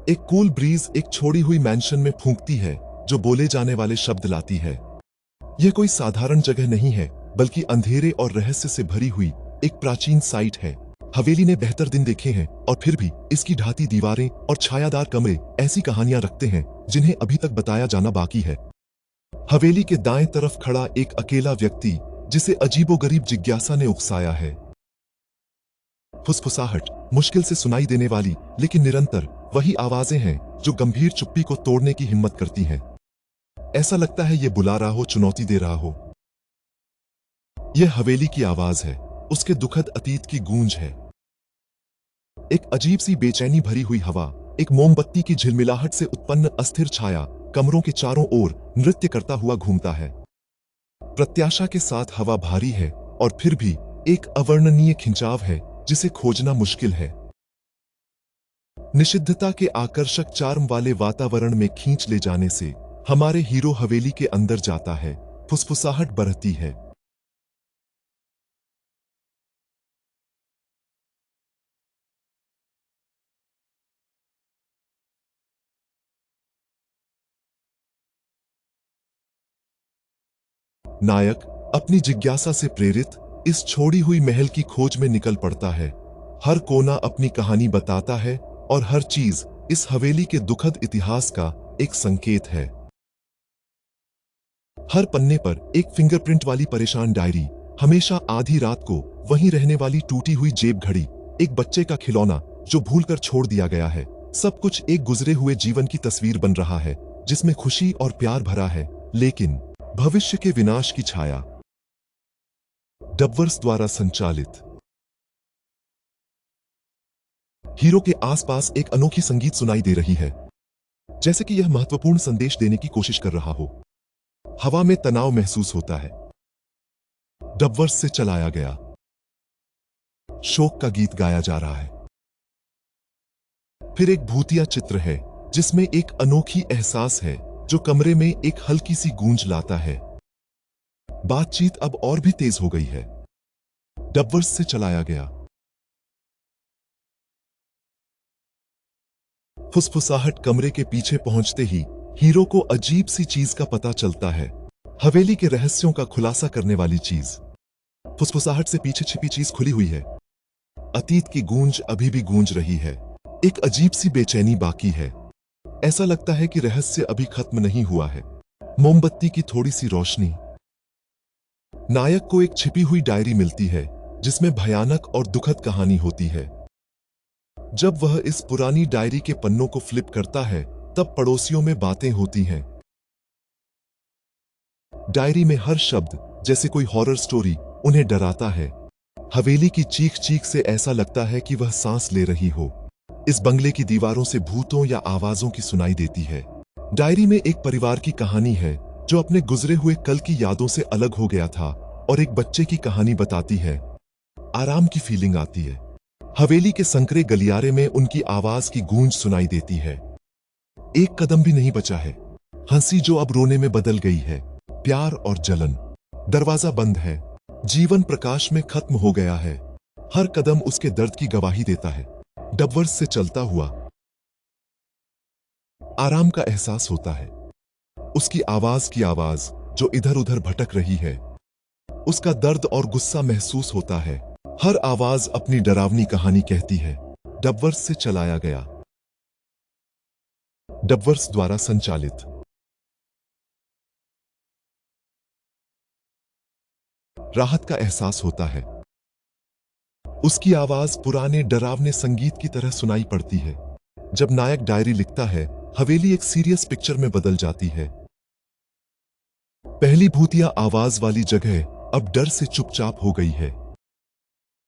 एक cool bridge एक छोड़ी हुई मैंशन में फूंकती है जो बोले जाने वाले शब्द लाती है। यह कोई साधारण जगह नहीं है, बल्कि अंधेरे और रहस्य से भरी हुई एक प्राचीन साइट है। हवेली ने बेहतर दिन देखे हैं और फिर भी इसकी ढाती दीवारें और छायादार कमरे ऐसी कहानियां रखते हैं जिन्हें अभी तक बताया जाना बाकी है। हवेली के दाएं तरफ खड़ा एक अकेला व्यक्ति जिसे अजीबोगरीब जिज्ञासा ने उकसाया है। फुसफुसाहट, मुश्किल से सुनाई देने वाली लेकिन निरंतर वही आवाजें हैं जो गंभीर चुप्पी को तोड़ने की हिम्मत करती हैं। ऐसा लगता है ये बुला रहा हो, चुनौती दे रहा हो। यह हवेली की आवाज है, उसके दुखद अतीत की गूंज है। एक अजीब सी बेचैनी भरी हुई हवा, एक मोमबत्ती की झिलमिलाहट से उत्पन्न अस्थिर छाया कमरों के चारों ओर नृत्य करता हुआ घूमता है। प्रत्याशा के साथ हवा भारी है और फिर भी एक अवर्णनीय खिंचाव है जिसे खोजना मुश्किल है। निषिद्धता के आकर्षक चार्म वाले वातावरण में खींच ले जाने से हमारे हीरो हवेली के अंदर जाता है। फुसफुसाहट बढ़ती है। नायक अपनी जिज्ञासा से प्रेरित इस छोड़ी हुई महल की खोज में निकल पड़ता है। हर कोना अपनी कहानी बताता है और हर चीज इस हवेली के दुखद इतिहास का एक संकेत है। हर पन्ने पर एक फिंगरप्रिंट वाली परेशान डायरी, हमेशा आधी रात को वहीं रहने वाली टूटी हुई जेब घड़ी, एक बच्चे का खिलौना जो भूलकर छोड़ दिया गया है। सब कुछ एक गुजरे हुए जीवन की तस्वीर बन रहा है जिसमें खुशी और प्यार भरा है, लेकिन भविष्य के विनाश की छाया। डबवर्स द्वारा संचालित। हीरो के आसपास एक अनोखी संगीत सुनाई दे रही है, जैसे कि यह महत्वपूर्ण संदेश देने की कोशिश कर रहा हो। हवा में तनाव महसूस होता है। डबवर्स से चलाया गया। शोक का गीत गाया जा रहा है। फिर एक भूतिया चित्र है जिसमें एक अनोखी एहसास है जो कमरे में एक हल्की सी गूंज लाता है। बातचीत अब और भी तेज हो गई है। डबवर्स से चलाया गया। फुसफुसाहट कमरे के पीछे पहुंचते ही हीरो को अजीब सी चीज का पता चलता है। हवेली के रहस्यों का खुलासा करने वाली चीज। फुसफुसाहट से पीछे छिपी चीज खुली हुई है। अतीत की गूंज अभी भी गूंज रही है। एक अजीब सी बेचैनी बाकी है। ऐसा लगता है कि रहस्य अभी खत्म नहीं हुआ है। मोमबत्ती की थोड़ी सी रोशनी। नायक को एक छिपी हुई डायरी मिलती है जिसमें भयानक और दुखद कहानी होती है। जब वह इस पुरानी डायरी के पन्नों को फ्लिप करता है तब पड़ोसियों में बातें होती हैं। डायरी में हर शब्द जैसे कोई हॉरर स्टोरी उन्हें डराता है। हवेली की चीख चीख से ऐसा लगता है कि वह सांस ले रही हो। इस बंगले की दीवारों से भूतों या आवाजों की सुनाई देती है। डायरी में एक परिवार की कहानी है जो अपने गुजरे हुए कल की यादों से अलग हो गया था, और एक बच्चे की कहानी बताती है। आराम की फीलिंग आती है। हवेली के संकरे गलियारे में उनकी आवाज की गूंज सुनाई देती है। एक कदम भी नहीं बचा है। हंसी जो अब रोने में बदल गई है। प्यार और जलन। दरवाजा बंद है। जीवन प्रकाश में खत्म हो गया है। हर कदम उसके दर्द की गवाही देता है। डबवर्स से चलता हुआ। आराम का एहसास होता है। उसकी आवाज की आवाज जो इधर उधर भटक रही है। उसका दर्द और गुस्सा महसूस होता है। हर आवाज अपनी डरावनी कहानी कहती है। डबवर्स से चलाया गया। डबवर्स द्वारा संचालित। राहत का एहसास होता है। उसकी आवाज पुराने डरावने संगीत की तरह सुनाई पड़ती है। जब नायक डायरी लिखता है, हवेली एक सीरियस पिक्चर में बदल जाती है। पहली भूतिया आवाज वाली जगह अब डर से चुपचाप हो गई है।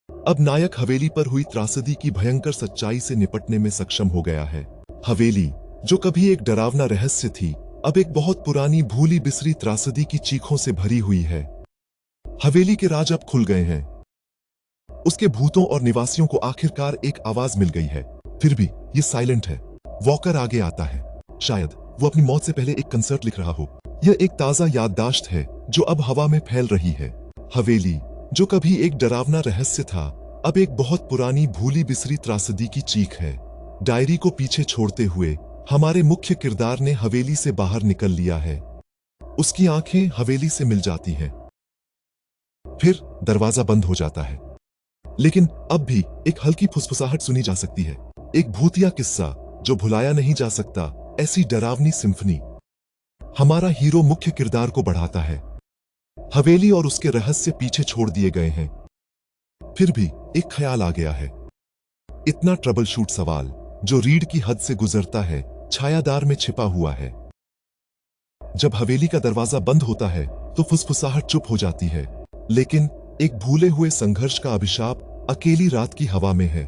अब नायक हवेली पर हुई त्रासदी की भयंकर सच्चाई से निपटने में सक्षम हो गया है। हवेली जो कभी एक डरावना रहस्य थी, अब एक बहुत पुरानी भूली बिसरी त्रासदी की चीखों से भरी हुई है। हवेली के राज अब खुल गए हैं। उसके भूतों और निवासियों को आखिरकार एक आवाज मिल गई है। फिर भी ये साइलेंट है। वॉकर आगे आता है। शायद वो अपनी मौत से पहले एक कंसर्ट लिख रहा हो। यह एक ताजा याददाश्त है जो अब हवा में फैल रही है। हवेली जो कभी एक डरावना रहस्य था, अब एक बहुत पुरानी भूली बिसरी त्रासदी की चीख है। डायरी को पीछे छोड़ते हुए हमारे मुख्य किरदार ने हवेली से बाहर निकल लिया है। उसकी आंखें हवेली से मिल जाती हैं। फिर दरवाजा बंद हो जाता है, लेकिन अब भी एक हल्की फुसफुसाहट सुनी जा सकती है। एक भूतिया किस्सा जो भुलाया नहीं जा सकता, ऐसी डरावनी सिम्फनी। हमारा हीरो मुख्य किरदार को बढ़ाता है। हवेली और उसके रहस्य पीछे छोड़ दिए गए हैं। फिर भी एक ख्याल आ गया है। इतना ट्रबल शूट सवाल जो रीढ़ की हद से गुजरता है, छायादार में छिपा हुआ है। जब हवेली का दरवाजा बंद होता है तो फुसफुसाहट चुप हो जाती है, लेकिन एक भूले हुए संघर्ष का अभिशाप अकेली रात की हवा में है।